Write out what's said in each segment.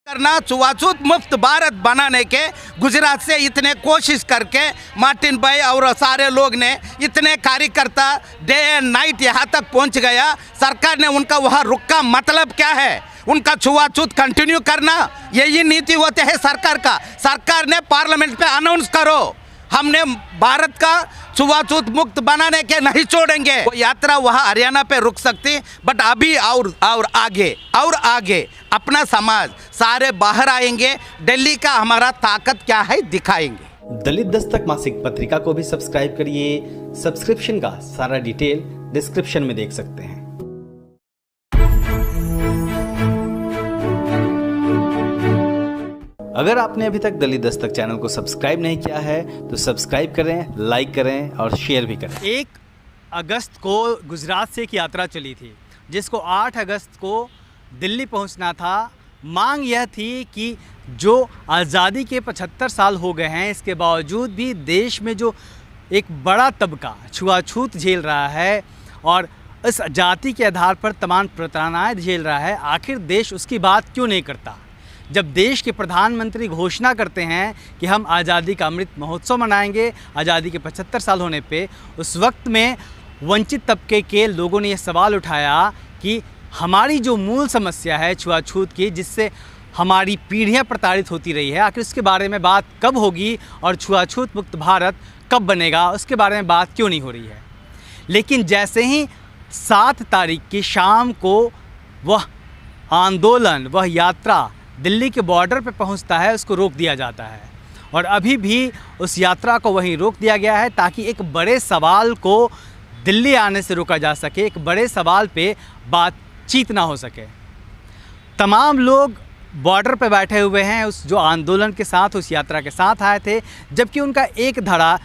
करना, छुआछूत मुफ्त भारत बनाने के गुजरात से इतने कोशिश करके मार्टिन भाई और सारे लोग ने इतने कार्यकर्ता डे एंड नाइट यहाँ तक पहुँच गया। सरकार ने उनका वहाँ रुका मतलब क्या है? उनका छुआछूत कंटिन्यू करना, यही नीति होते है सरकार का। सरकार ने पार्लियामेंट पे अनाउंस करो, हमने भारत का छुआछूत मुक्त बनाने के नहीं छोड़ेंगे। वो यात्रा वहाँ हरियाणा पे रुक सकती, बट अभी और आगे अपना समाज सारे बाहर आएंगे। दिल्ली का हमारा ताकत क्या है दिखाएंगे। दलित दस्तक मासिक पत्रिका को भी सब्सक्राइब करिए। सब्सक्रिप्शन का सारा डिटेल डिस्क्रिप्शन में देख सकते हैं। अगर आपने अभी तक दलित दस्तक चैनल को सब्सक्राइब नहीं किया है तो सब्सक्राइब करें, लाइक करें और शेयर भी करें। 1 अगस्त को गुजरात से एक यात्रा चली थी जिसको 8 अगस्त को दिल्ली पहुंचना था। मांग यह थी कि जो आज़ादी के 75 साल हो गए हैं, इसके बावजूद भी देश में जो एक बड़ा तबका छुआछूत झेल रहा है और इस जाति के आधार पर तमाम प्रताड़नाएं झेल रहा है, आखिर देश उसकी बात क्यों नहीं करता? जब देश के प्रधानमंत्री घोषणा करते हैं कि हम आज़ादी का अमृत महोत्सव मनाएंगे आज़ादी के 75 साल होने पे, उस वक्त में वंचित तबके के लोगों ने यह सवाल उठाया कि हमारी जो मूल समस्या है छुआछूत की, जिससे हमारी पीढ़ियां प्रताड़ित होती रही है, आखिर उसके बारे में बात कब होगी और छुआछूत मुक्त भारत कब बनेगा, उसके बारे में बात क्यों नहीं हो रही है। लेकिन जैसे ही 7 तारीख की शाम को वह आंदोलन, वह यात्रा दिल्ली के बॉर्डर पर पहुंचता है, उसको रोक दिया जाता है और अभी भी उस यात्रा को वहीं रोक दिया गया है ताकि एक बड़े सवाल को दिल्ली आने से रोका जा सके, एक बड़े सवाल पे बातचीत ना हो सके। तमाम लोग बॉर्डर पे बैठे हुए हैं उस जो आंदोलन के साथ, उस यात्रा के साथ आए थे, जबकि उनका एक धड़ा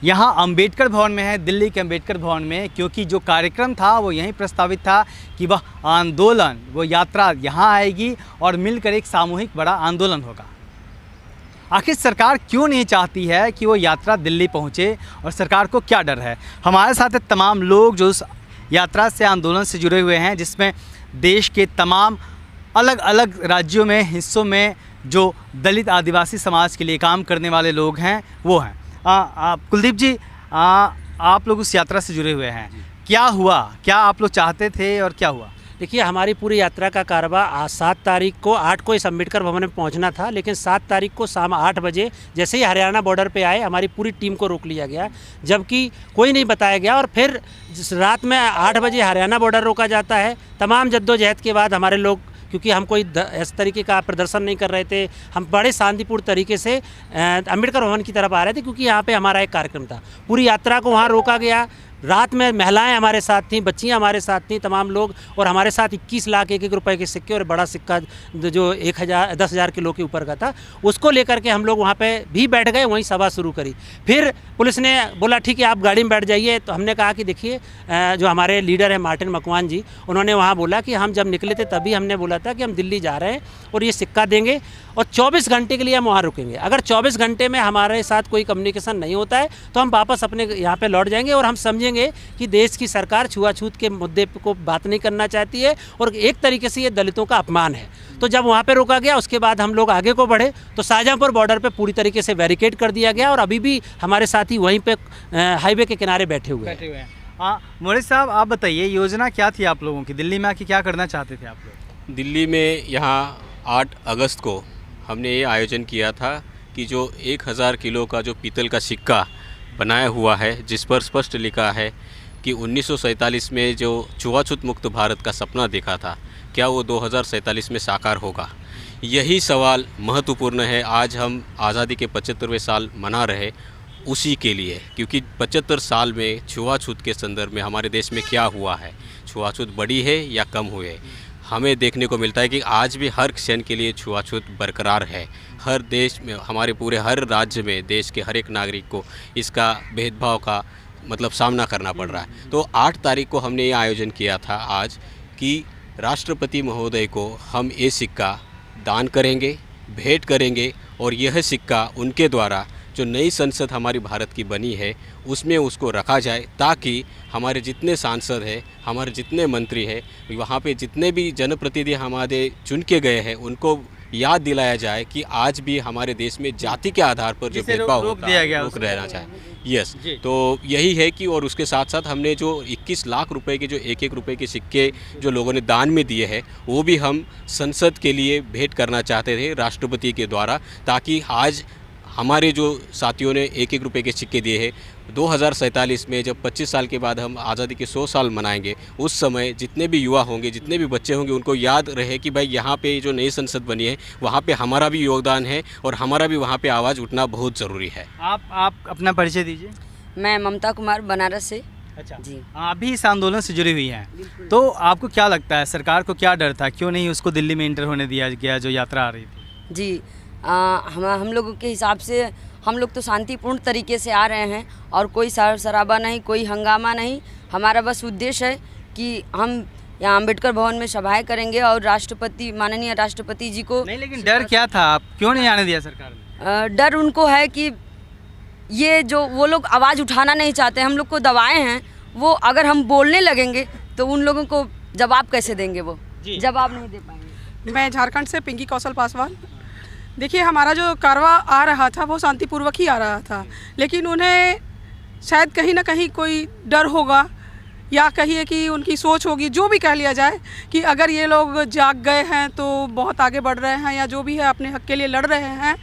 यहाँ अंबेडकर भवन में है, दिल्ली के अंबेडकर भवन में, क्योंकि जो कार्यक्रम था वो यहीं प्रस्तावित था कि वह आंदोलन, वो यात्रा यहाँ आएगी और मिलकर एक सामूहिक बड़ा आंदोलन होगा। आखिर सरकार क्यों नहीं चाहती है कि वो यात्रा दिल्ली पहुँचे और सरकार को क्या डर है? हमारे साथ तमाम लोग जो उस यात्रा से, आंदोलन से जुड़े हुए हैं, जिसमें देश के तमाम अलग अलग राज्यों में, हिस्सों में जो दलित आदिवासी समाज के लिए काम करने वाले लोग हैं वो हैं। कुलदीप जी, आप लोग उस यात्रा से जुड़े हुए हैं, क्या हुआ? क्या आप लोग चाहते थे और क्या हुआ? देखिए, हमारी पूरी यात्रा का कारवा 7 तारीख को 8 को इस अम्बेडकर भवन में पहुंचना था, लेकिन 7 तारीख को शाम 8 बजे जैसे ही हरियाणा बॉर्डर पे आए, हमारी पूरी टीम को रोक लिया गया, जबकि कोई नहीं बताया गया। और फिर रात में 8 बजे हरियाणा बॉर्डर रोका जाता है। तमाम जद्दोजहद के बाद हमारे लोग, क्योंकि हम कोई इस तरीके का प्रदर्शन नहीं कर रहे थे, हम बड़े शांतिपूर्ण तरीके से अम्बेडकर भवन की तरफ आ रहे थे, क्योंकि यहाँ पे हमारा एक कार्यक्रम था। पूरी यात्रा को वहाँ रोका गया। रात में महिलाएं हमारे साथ थीं, बच्चियां हमारे साथ थीं, तमाम लोग, और हमारे साथ 21 लाख 1-1 रुपए के सिक्के और बड़ा सिक्का जो 10,000 किलो के ऊपर का था, उसको लेकर के हम लोग वहाँ पे भी बैठ गए, वहीं सभा शुरू करी। फिर पुलिस ने बोला ठीक है आप गाड़ी में बैठ जाइए। तो हमने कहा कि देखिए, जो हमारे लीडर हैं मार्टिन मकवान जी, उन्होंने वहाँ बोला कि हम जब निकले थे तभी हमने बोला था कि हम दिल्ली जा रहे हैं और ये सिक्का देंगे और 24 घंटे के लिए हम वहाँ रुकेंगे। अगर 24 घंटे में हमारे साथ कोई कम्युनिकेशन नहीं होता है तो हम वापस अपने यहाँ पे लौट जाएंगे और हम समझेंगे कि देश की सरकार छुआछूत के मुद्दे को बात नहीं करना चाहती है और एक तरीके से ये दलितों का अपमान है। तो जब वहाँ पे रोका गया, उसके बाद हम लोग आगे को बढ़े तो शाहजहाँपुर बॉर्डर पे पूरी तरीके से बैरिकेड कर दिया गया और अभी भी हमारे साथी वहीं पे हाईवे के किनारे बैठे हुए हैं। हाँ, मोरे साहब, आप बताइए योजना क्या थी आप लोगों की? दिल्ली में आके क्या करना चाहते थे आप लोग? दिल्ली में यहाँ 8 अगस्त को हमने ये आयोजन किया था कि जो 1000 किलो का जो पीतल का सिक्का बनाया हुआ है, जिस पर स्पष्ट लिखा है कि 1947 में जो छुआछूत मुक्त भारत का सपना देखा था, क्या वो 2047 में साकार होगा? यही सवाल महत्वपूर्ण है। आज हम आज़ादी के 75वें साल मना रहे उसी के लिए, क्योंकि 75 साल में छुआछूत के संदर्भ में हमारे देश में क्या हुआ है, छुआछूत बढ़ी है या कम हुई है। हमें देखने को मिलता है कि आज भी हर क्षण के लिए छुआछूत बरकरार है। हर देश में, हमारे पूरे हर राज्य में देश के हर एक नागरिक को इसका भेदभाव का मतलब सामना करना पड़ रहा है। तो 8 तारीख को हमने ये आयोजन किया था आज कि राष्ट्रपति महोदय को हम ये सिक्का दान करेंगे, भेंट करेंगे और यह सिक्का उनके द्वारा जो नई संसद हमारी भारत की बनी है उसमें उसको रखा जाए, ताकि हमारे जितने सांसद हैं, हमारे जितने मंत्री हैं, वहाँ पे जितने भी जनप्रतिनिधि हमारे चुन के गए हैं, उनको याद दिलाया जाए कि आज भी हमारे देश में जाति के आधार पर जो जिसे भेदभाव रोक होता दिया है, गया रोक उसको। रहना चाहिए। यस, जी। तो यही है कि और उसके साथ साथ हमने जो 21 लाख रुपए के जो 1-1 रुपए के सिक्के जो लोगों ने दान में दिए हैं, वो भी हम संसद के लिए भेंट करना चाहते थे राष्ट्रपति के द्वारा, ताकि आज हमारे जो साथियों ने 1-1 रुपए के सिक्के दिए हैं, 2047 में जब 25 साल के बाद हम आज़ादी के 100 साल मनाएंगे, उस समय जितने भी युवा होंगे, जितने भी बच्चे होंगे, उनको याद रहे कि भाई यहाँ पे जो नई संसद बनी है, वहाँ पे हमारा भी योगदान है और हमारा भी वहाँ पे आवाज़ उठना बहुत ज़रूरी है। आप अपना परिचय दीजिए। मैं ममता कुमार बनारस से। अच्छा जी। आप भी इस आंदोलन से जुड़ी हुई हैं, तो आपको क्या लगता है सरकार को क्या डर था, क्यों नहीं उसको दिल्ली में इंटर होने दिया गया जो यात्रा आ रही थी? जी, हम लोगों के हिसाब से हम लोग तो शांतिपूर्ण तरीके से आ रहे हैं और कोई शराब शराबा नहीं, कोई हंगामा नहीं। हमारा बस उद्देश्य है कि हम यहाँ अम्बेडकर भवन में सभाएं करेंगे और राष्ट्रपति, माननीय राष्ट्रपति जी को। नहीं, लेकिन डर क्या था, आप क्यों नहीं आने दिया सरकार ने? डर उनको है कि ये जो वो लोग आवाज़ उठाना नहीं चाहते, हम लोग को दबाए हैं, वो अगर हम बोलने लगेंगे तो उन लोगों को जवाब कैसे देंगे, वो जवाब नहीं दे पाएंगे। मैं झारखंड से पिंकी कौशल पासवान। देखिए, हमारा जो कारवा आ रहा था वो शांतिपूर्वक ही आ रहा था, लेकिन उन्हें शायद कहीं ना कहीं कोई डर होगा या कहिए कि उनकी सोच होगी, जो भी कह लिया जाए, कि अगर ये लोग जाग गए हैं तो बहुत आगे बढ़ रहे हैं या जो भी है अपने हक के लिए लड़ रहे हैं,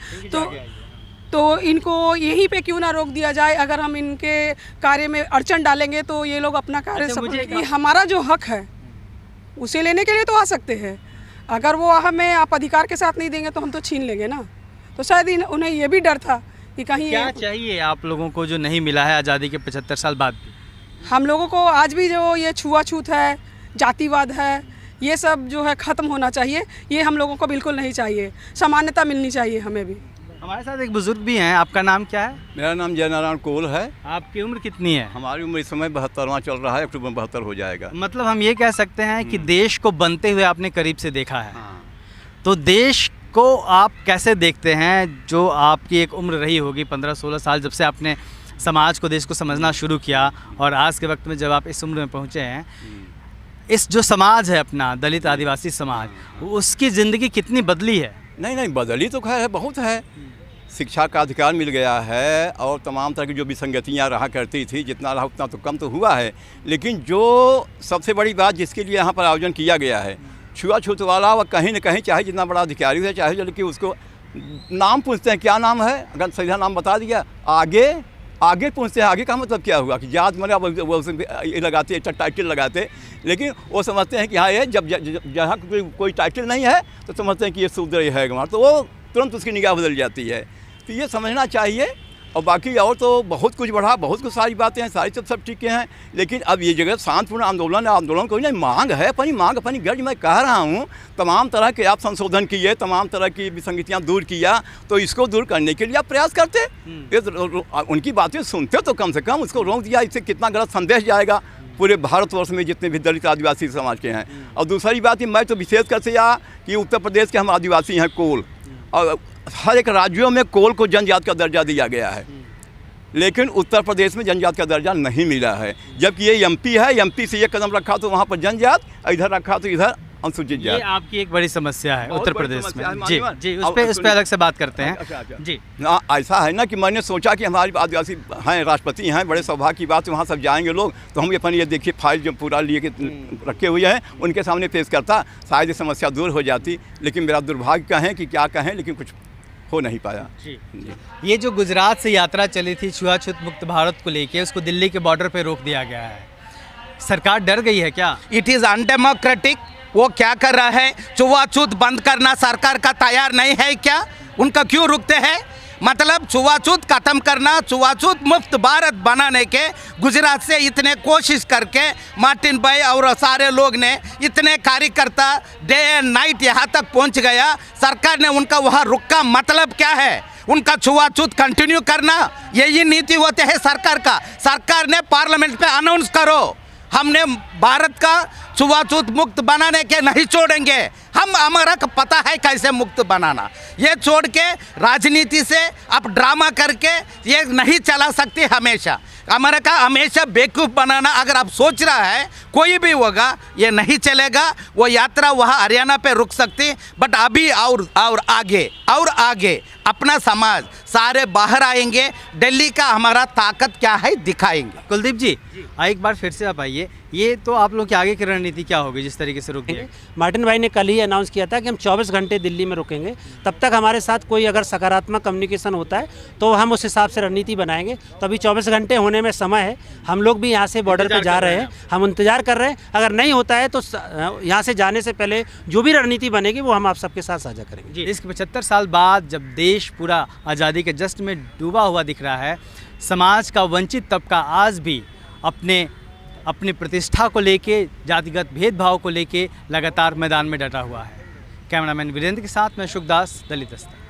तो इनको यहीं पे क्यों ना रोक दिया जाए। अगर हम इनके कार्य में अड़चन डालेंगे तो ये लोग अपना कार्य सफल, हमारा जो हक है उसे लेने के लिए तो आ सकते हैं। अगर वो हमें आप अधिकार के साथ नहीं देंगे तो हम तो छीन लेंगे ना। तो शायद उन्हें ये भी डर था कि कहीं क्या चाहिए आप लोगों को जो नहीं मिला है आज़ादी के 75 साल बाद भी? हम लोगों को आज भी जो ये छुआछूत है, जातिवाद है, ये सब जो है ख़त्म होना चाहिए। ये हम लोगों को बिल्कुल नहीं चाहिए, समानता मिलनी चाहिए हमें भी। हमारे साथ एक बुजुर्ग भी हैं, आपका नाम क्या है? मेरा नाम जयनारायण कोल है। आपकी उम्र कितनी है? हमारी उम्र इस समय 72वां चल रहा है, अक्टूबर में 72 हो जाएगा। मतलब हम ये कह सकते हैं कि देश को बनते हुए आपने करीब से देखा है। तो देश को आप कैसे देखते हैं, जो आपकी एक उम्र रही होगी 15-16 साल, जब से आपने समाज को, देश को समझना शुरू किया और आज के वक्त में जब आप इस उम्र में पहुँचे हैं, इस जो समाज है अपना दलित आदिवासी समाज, उसकी ज़िंदगी कितनी बदली है? नहीं, बदली तो खैर है, बहुत है। शिक्षा का अधिकार मिल गया है और तमाम तरह की जो विसंगतियाँ रहा करती थी, जितना रहा उतना तो कम तो हुआ है। लेकिन जो सबसे बड़ी बात जिसके लिए यहाँ पर आयोजन किया गया है, छुआछूत वाला वह कहीं न कहीं, चाहे जितना बड़ा अधिकारी है, चाहे जो कि उसको नाम पूछते हैं, क्या नाम है, अगर सीधा नाम बता दिया, आगे पूछते हैं, आगे का मतलब क्या हुआ कि जात मरे, वो उसमें लगाते, टाइटल लगाते। लेकिन वो समझते हैं कि हाँ, ये जब जहाँ कोई टाइटल नहीं है तो समझते हैं कि ये शूद्र ही है, तो वो तुरंत उसकी निगाह बदल जाती है। तो ये समझना चाहिए। और बाकी और तो बहुत कुछ बढ़ा, बहुत कुछ सारी बातें हैं, सारी सब ठीक है। लेकिन अब ये जगह शांतिपूर्ण आंदोलन कोई नहीं, मांग है, अपनी गर्ज मैं कह रहा हूँ। तमाम तरह के आप संशोधन किए, तमाम तरह की विसंगतियाँ दूर किया, तो इसको दूर करने के लिए आप प्रयास करते। उनकी बातें सुनते तो कम से कम उसको रोक दिया। इससे कितना गलत संदेश जाएगा पूरे भारतवर्ष में जितने भी दलित आदिवासी समाज के हैं। और दूसरी बात, मैं तो विशेष कर से कि उत्तर प्रदेश के हम आदिवासी हैं कोल, और हर एक राज्यों में कोल को जनजाति का दर्जा दिया गया है, लेकिन उत्तर प्रदेश में जनजाति का दर्जा नहीं मिला है। जबकि ये एमपी है, एमपी से एक कदम रखा तो वहाँ पर जनजाति, इधर रखा तो इधर अनुसूचित जाति। ये आपकी एक बड़ी समस्या है उत्तर प्रदेश में। जी, उस और पे अलग से बात करते हैं। अच्छा। जी, ना ऐसा है ना कि मैंने सोचा कि हमारे आदिवासी हैं, राष्ट्रपति हैं, बड़े सौभाग्य की बात, वहाँ सब जाएंगे लोग, तो हम अपन ये देखिए फाइल जो पूरा लिए के रखे हुए हैं उनके सामने पेश करता, शायद ये समस्या दूर हो जाती। लेकिन मेरा दुर्भाग्य कहें कि क्या कहें, लेकिन कुछ हो नहीं पाया। जी। ये जो गुजरात से यात्रा चली थी छुआछूत मुक्त भारत को लेके, उसको दिल्ली के बॉर्डर पे रोक दिया गया है। सरकार डर गई है क्या? It is undemocratic. वो क्या कर रहा है? छुआछूत बंद करना सरकार का तैयार नहीं है क्या? उनका क्यों रुकते हैं? मतलब छुआछूत खत्म करना, छुआछूत मुक्त भारत बनाने के गुजरात से इतने कोशिश करके मार्टिन भाई और सारे लोग ने, इतने कार्यकर्ता डे एंड नाइट यहाँ तक पहुँच गया। सरकार ने उनका वहाँ रुका, मतलब क्या है? उनका छुआछूत कंटिन्यू करना, यही नीति होते है सरकार का। सरकार ने पार्लियामेंट पे अनाउंस करो, हमने भारत का छुआछूत मुक्त बनाने के नहीं छोड़ेंगे। हमारा पता है कैसे मुक्त बनाना। ये छोड़ के राजनीति से अब ड्रामा करके ये नहीं चला सकती हमेशा। अमेरिका हमेशा बेवकूफ़ बनाना अगर आप सोच रहा है कोई भी होगा, ये नहीं चलेगा। वो यात्रा वहाँ हरियाणा पे रुक सकती, बट अभी और आगे अपना समाज सारे बाहर आएंगे। दिल्ली का हमारा ताकत क्या है दिखाएंगे। कुलदीप जी, एक बार फिर से आप आइए, ये तो आप लोग की आगे की रणनीति क्या होगी जिस तरीके से रुक गए? मार्टिन भाई ने कल ही अनाउंस किया था कि हम 24 घंटे दिल्ली में रुकेंगे। तब तक हमारे साथ कोई अगर सकारात्मक कम्युनिकेशन होता है तो हम उस हिसाब से रणनीति बनाएंगे। तो अभी 24 घंटे होने में समय है, हम लोग भी यहाँ से बॉर्डर पे जा रहे हैं, हम इंतजार कर रहे हैं। अगर नहीं होता है तो यहाँ से जाने से पहले जो भी रणनीति बनेगी वो हम आप सबके साथ साझा करेंगे। इसके 75 साल बाद जब देश पूरा आज़ादी के जश्न में डूबा हुआ दिख रहा है, समाज का वंचित तबका आज भी अपनी प्रतिष्ठा को लेके, जातिगत भेदभाव को लेके लगातार मैदान में डटा हुआ है। कैमरामैन वीरेंद्र के साथ मैं शुभदास, दलित दस्तक।